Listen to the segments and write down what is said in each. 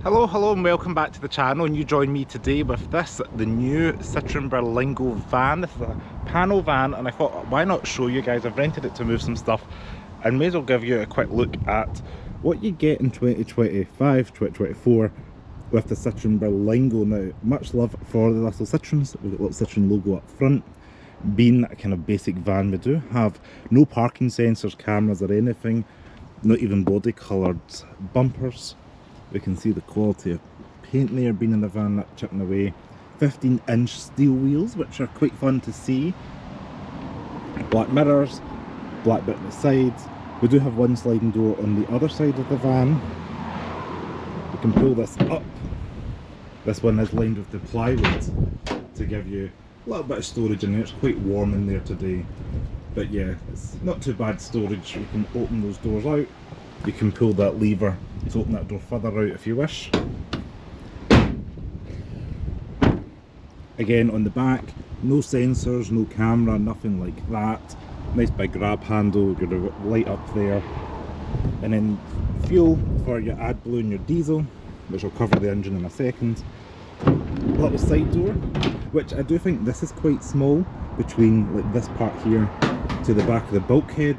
Hello and welcome back to the channel, and you join me today with the new Citroen Berlingo van. This is a panel van, and I thought, why not show you guys? I've rented it to move some stuff and may as well give you a quick look at what you get in 2025, 2024 with the Citroen Berlingo. Now, much love for the little Citroens. We've got a little Citroen logo up front. Being a kind of basic van, we do have no parking sensors, cameras or anything, not even body coloured bumpers. We can see the quality of paint there being in the van, not chipping away. 15-inch steel wheels, which are quite fun to see. Black mirrors, black bit on the sides. We do have one sliding door on the other side of the van. We can pull this up. This one is lined with the plywood to give you a little bit of storage in there. It's quite warm in there today. But yeah, it's not too bad storage. You can open those doors out. You can pull that lever to open that door further out if you wish. Again, on the back, no sensors, no camera, nothing like that. Nice big grab handle, got a light up there. And then fuel for your AdBlue and your diesel, which will cover the engine in a second. Little side door, which I do think this is quite small, between like this part here to the back of the bulkhead,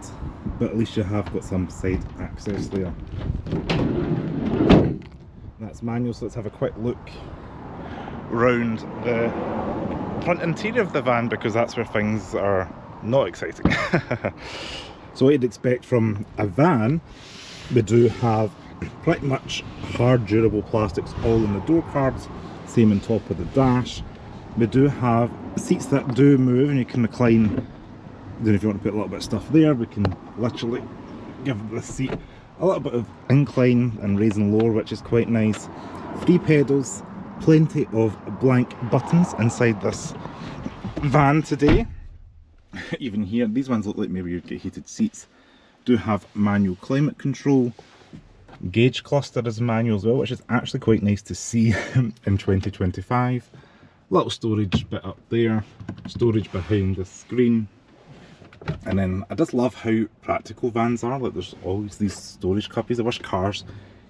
but at least you have got some side access there. That's manual, so let's have a quick look round the front interior of the van, because that's where things are not exciting. So what you'd expect from a van, we do have pretty much hard durable plastics all in the door cards, same on top of the dash. We do have seats that do move and you can recline. Then if you want to put a little bit of stuff there, we can literally give this seat a little bit of incline and raise and lower, which is quite nice. 3 pedals, plenty of blank buttons inside this van today. Even here, these ones look like maybe you'd get heated seats. Do have manual climate control. Gauge cluster is manual as well, which is actually quite nice to see in 2025. Little storage bit up there, storage behind the screen. And then I just love how practical vans are. Like, there's always these storage cubbies. I wish cars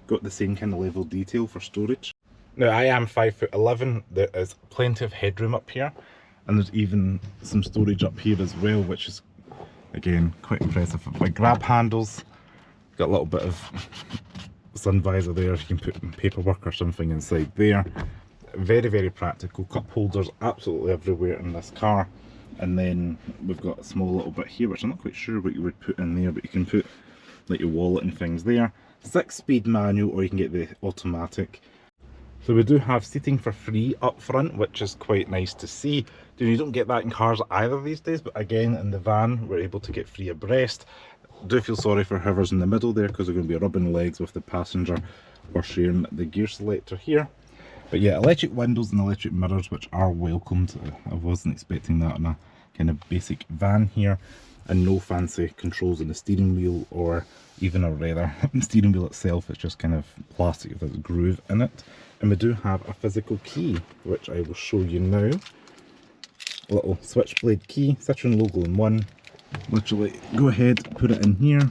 got the same kind of level of detail for storage. Now, I am 5'11". There is plenty of headroom up here, and there's even some storage up here as well, which is again quite impressive. Like grab handles, got a little bit of sun visor there. You can put paperwork or something inside there. Very practical. Cup holders absolutely everywhere in this car. And then we've got a small little bit here, which I'm not quite sure what you would put in there, but you can put like your wallet and things there. 6-speed manual, or you can get the automatic. So we do have seating for free up front, which is quite nice to see. You don't get that in cars either these days, but again in the van we're able to get free abreast. Do feel sorry for whoever's in the middle there, because they're going to be rubbing legs with the passenger or sharing the gear selector here. But yeah, electric windows and electric mirrors, which are welcomed. I wasn't expecting that on a kind of basic van here. And no fancy controls in the steering wheel, or even a rather steering wheel itself. It's just kind of plastic with a groove in it. And we do have a physical key, which I will show you now. A little switchblade key, Citroen logo in one. Literally go ahead, put it in here.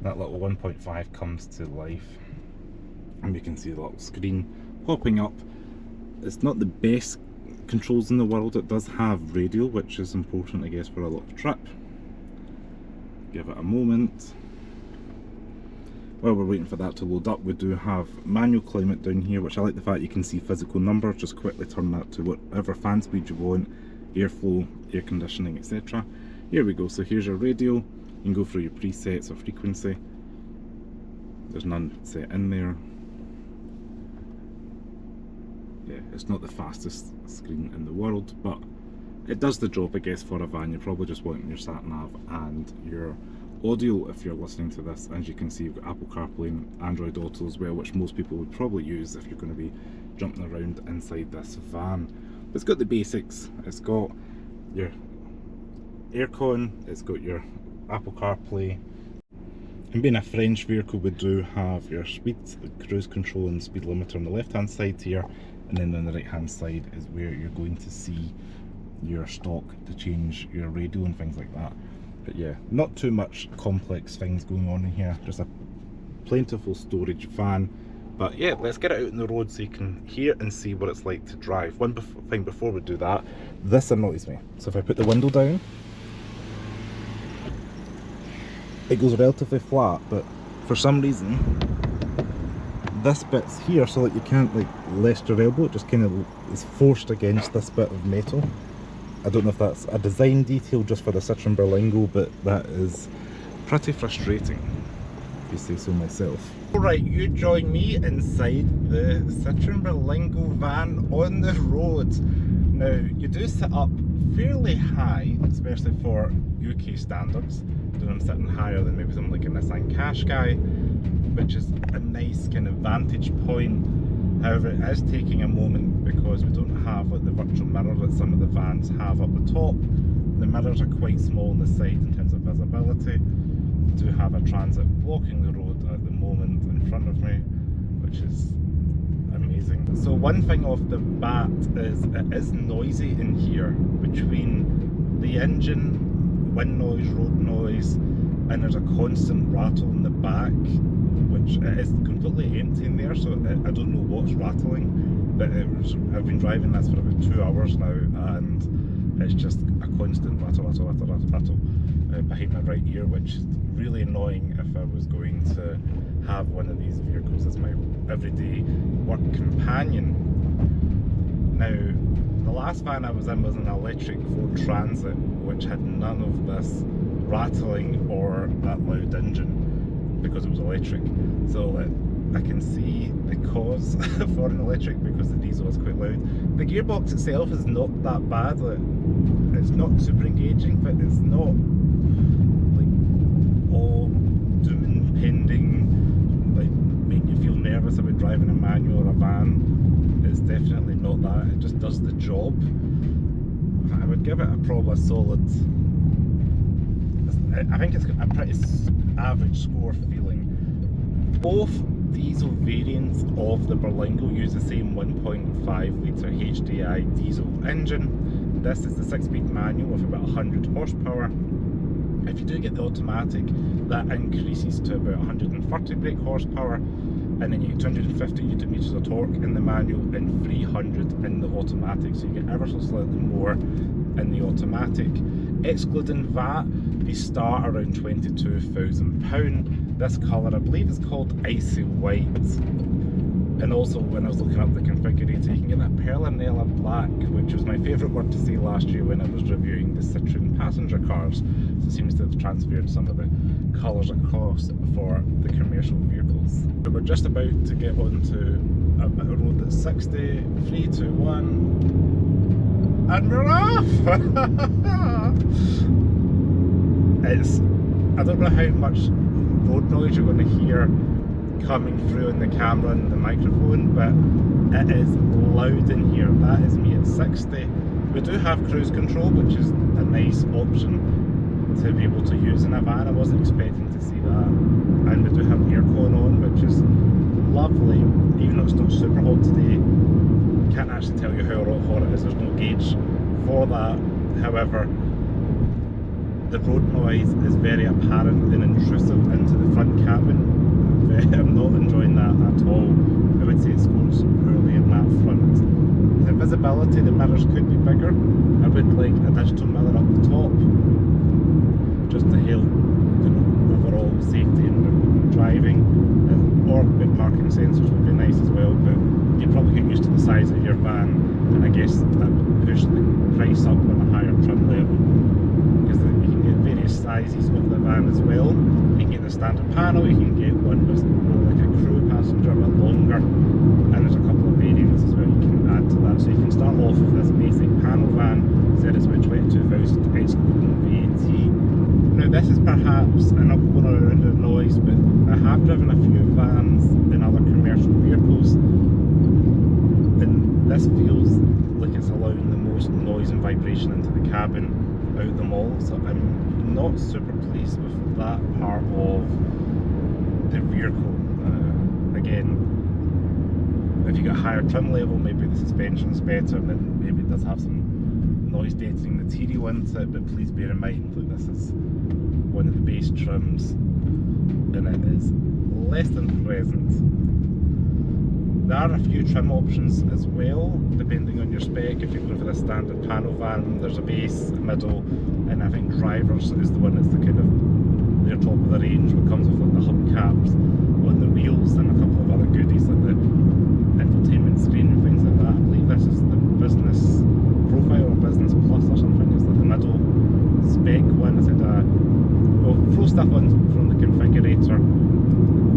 That little 1.5 comes to life, and you can see the little screen popping up. It's not the best controls in the world. It does have radio, which is important, I guess, for a little trip. Give it a moment. While we're waiting for that to load up, we do have manual climate down here, which I like the fact you can see physical numbers. Just quickly turn that to whatever fan speed you want, airflow, air conditioning, etc. Here we go. So here's your radio. You can go through your presets or frequency. There's none set in there. Yeah, it's not the fastest screen in the world, but it does the job, I guess, for a van. You're probably just wanting your sat nav and your audio if you're listening to this. As you can see, you've got Apple CarPlay and Android Auto as well, which most people would probably use if you're going to be jumping around inside this van. It's got the basics. It's got your aircon, it's got your Apple CarPlay. And being a French vehicle, we do have your speed, cruise control and speed limiter on the left hand side here, and then on the right hand side is where you're going to see your stock to change your radio and things like that. But yeah, not too much complex things going on in here, just a plentiful storage van. But yeah, let's get it out on the road so you can hear and see what it's like to drive. One thing before we do that, this annoys me. So if I put the window down, it goes relatively flat, but for some reason this bit's here so that you can't like rest your elbow. It just kind of is forced against this bit of metal. I don't know if that's a design detail just for the Citroen Berlingo, but that is pretty frustrating, if you say so myself. Alright, you join me inside the Citroen Berlingo van on the road. Now, you do sit up fairly high, especially for UK standards. I'm sitting higher than maybe something like a Nissan Qashqai, which is a nice kind of vantage point. However, it is taking a moment because we don't have like the virtual mirror that some of the vans have up the top. The mirrors are quite small on the side in terms of visibility. We do have a transit blocking the road at the moment in front of me, which is amazing. So one thing off the bat is it is noisy in here, between the engine, wind noise, road noise, and there's a constant rattle in the back, which it is completely empty in there, so I don't know what's rattling, but I've been driving this for about 2 hours now, and it's just a constant rattle behind my right ear, which is really annoying if I was going to have one of these vehicles as my everyday work companion. Now, the last van I was in was an electric Ford Transit, which had none of this rattling or that loud engine because it was electric. So I can see the cause for an electric, because the diesel is quite loud. The gearbox itself is not that bad. It's not super engaging, but it's not like all doom impending, like make you feel nervous about driving a manual or a van. It's definitely not that. It just does the job. I would give it probably a solid, I think it's got a pretty average score feeling. Both diesel variants of the Berlingo use the same 1.5 litre HDI diesel engine. This is the 6-speed manual with about 100 horsepower. If you do get the automatic, that increases to about 130 brake horsepower, and then you get 250 Nm of torque in the manual and 300 in the automatic, so you get ever so slightly more in the automatic. Excluding VAT, they start around £22,000. This colour I believe is called Icy White. And also, when I was looking up the configurator, you can get that Perlinella Black, which was my favourite word to say last year when I was reviewing the Citroen passenger cars. So it seems to have transferred some of the colours across for the commercial vehicles. But we're just about to get onto a bit of road that's 60, 3, 2, 1, and we're off! I don't know how much road noise you're going to hear coming through in the camera and the microphone, but it is loud in here. That is me at 60. We do have cruise control, which is a nice option to be able to use in a van. I wasn't expecting to see that. And we do have aircon on, which is lovely, even though it's not super hot today. Can't actually tell you how hot it is, there's no gauge for that. However, the road noise is very apparent and intrusive into the front cabin. I'm not enjoying that at all. I would say it scores poorly in that front. The visibility, the mirrors could be bigger. I would like a digital mirror up the top, just to help overall safety in driving. Or parking sensors would be nice as well, but you'd probably get used to the size of your van, and I guess that would push the price up on a higher trim level, because you can get various sizes of the van as well. You can get the standard panel, you can get one with more like a crew passenger, a bit longer, and there's a couple of variants as well you can add to that. So you can start off with this basic panel van, said it's about 22,000 excluding VAT. Now this is perhaps, and I'm going around the noise, but I have driven a few vans in other commercial vehicles, and this feels like it's allowing the most noise and vibration into the cabin out of them all, so I'm not super pleased with that part of the vehicle. Again, if you got a higher trim level, maybe the suspension's better, and then maybe it does have some noise deadening material into it, but please bear in mind that this is one of the base trims, and it is less than present. There are a few trim options as well, depending on your spec. If you're going for the standard panel van, there's a base, a middle, and I think drivers is the one that's the kind of their top of the range, what comes with like the hubcaps on the wheels and a couple of other goodies like the infotainment screen and things like that. I believe this is the business profile or business plus or something. It's like the middle spec one. I said we'll throw stuff on from the configurator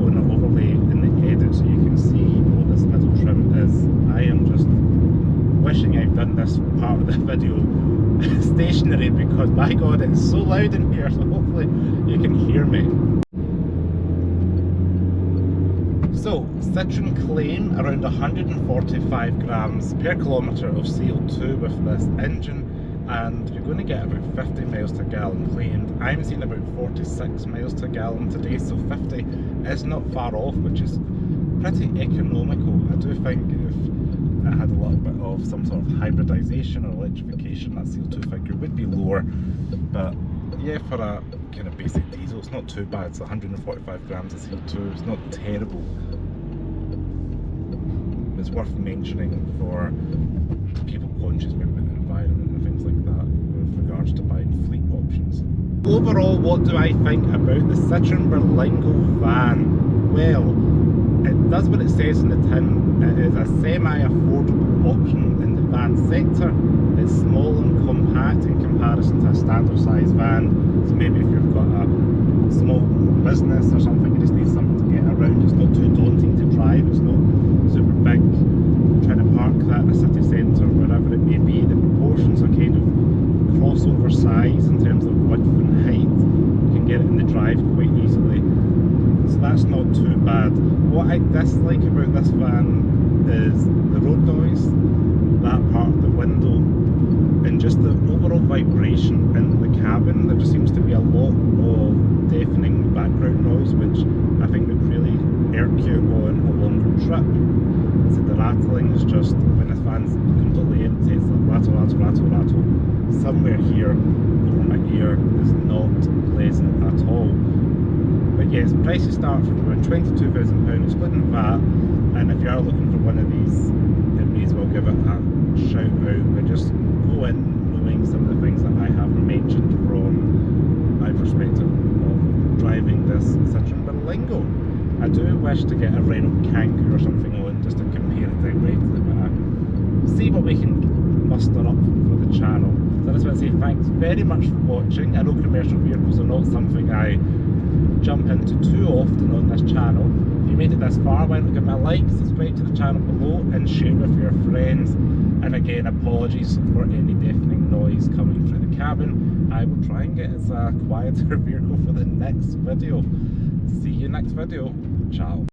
on an overlay in the edit so you can see what this middle trim is. I am just wishing I've done this part of the video stationary, because by God it's so loud in here, so hopefully you can hear me. So, Citroen claim around 145 grams per kilometre of CO2 with this engine, and you're going to get about 50 miles to gallon claimed. I'm seeing about 46 miles to gallon today, so 50 is not far off, which is pretty economical. I do think if it had a little bit of some sort of hybridisation or electrification, that CO2 figure would be lower, but yeah, for a kind of basic diesel it's not too bad. It's 145 grams of CO2, it's not terrible. It's worth mentioning for people conscious about the environment and things like that with regards to buying fleet options. Overall, what do I think about the Citroen Berlingo van? Well, it does what it says in the tin. It is a semi-affordable option in the van sector. It's small and compact in comparison to a standard size van. So maybe if you've got a small business or something, you just need something to get around. It's not too daunting to drive. It's not super big. Trying to park that in a city centre, wherever it may be. The proportions are kind of crossover size in terms of width and height. You can get it in the drive quite easily. So that's not too bad. What I dislike about this van is the road noise, that part of the window, and just the overall vibration in the cabin. There just seems to be a lot of deafening background noise, which I think would really irk you on a longer trip. So the rattling is just, when this van's completely empty, it's like rattle, rattle, rattle, rattle. Somewhere here over my ear is not pleasant at all. But yes, prices start from around £22,000 excluding VAT, and if you are looking for one of these, you may as well give it a shout out. But just go in knowing some of the things that I have mentioned from my perspective of driving this Citroen Berlingo. I do wish to get a Renault Kangoo or something on just to compare it directly, but see what we can muster up for the channel. So I just want to say thanks very much for watching. I know commercial vehicles are not something I jump into too often on this channel. If you made it this far, why not give me a like, subscribe to the channel below and share with your friends. And again, apologies for any deafening noise coming through the cabin. I will try and get as a quieter vehicle for the next video. See you next video. Ciao.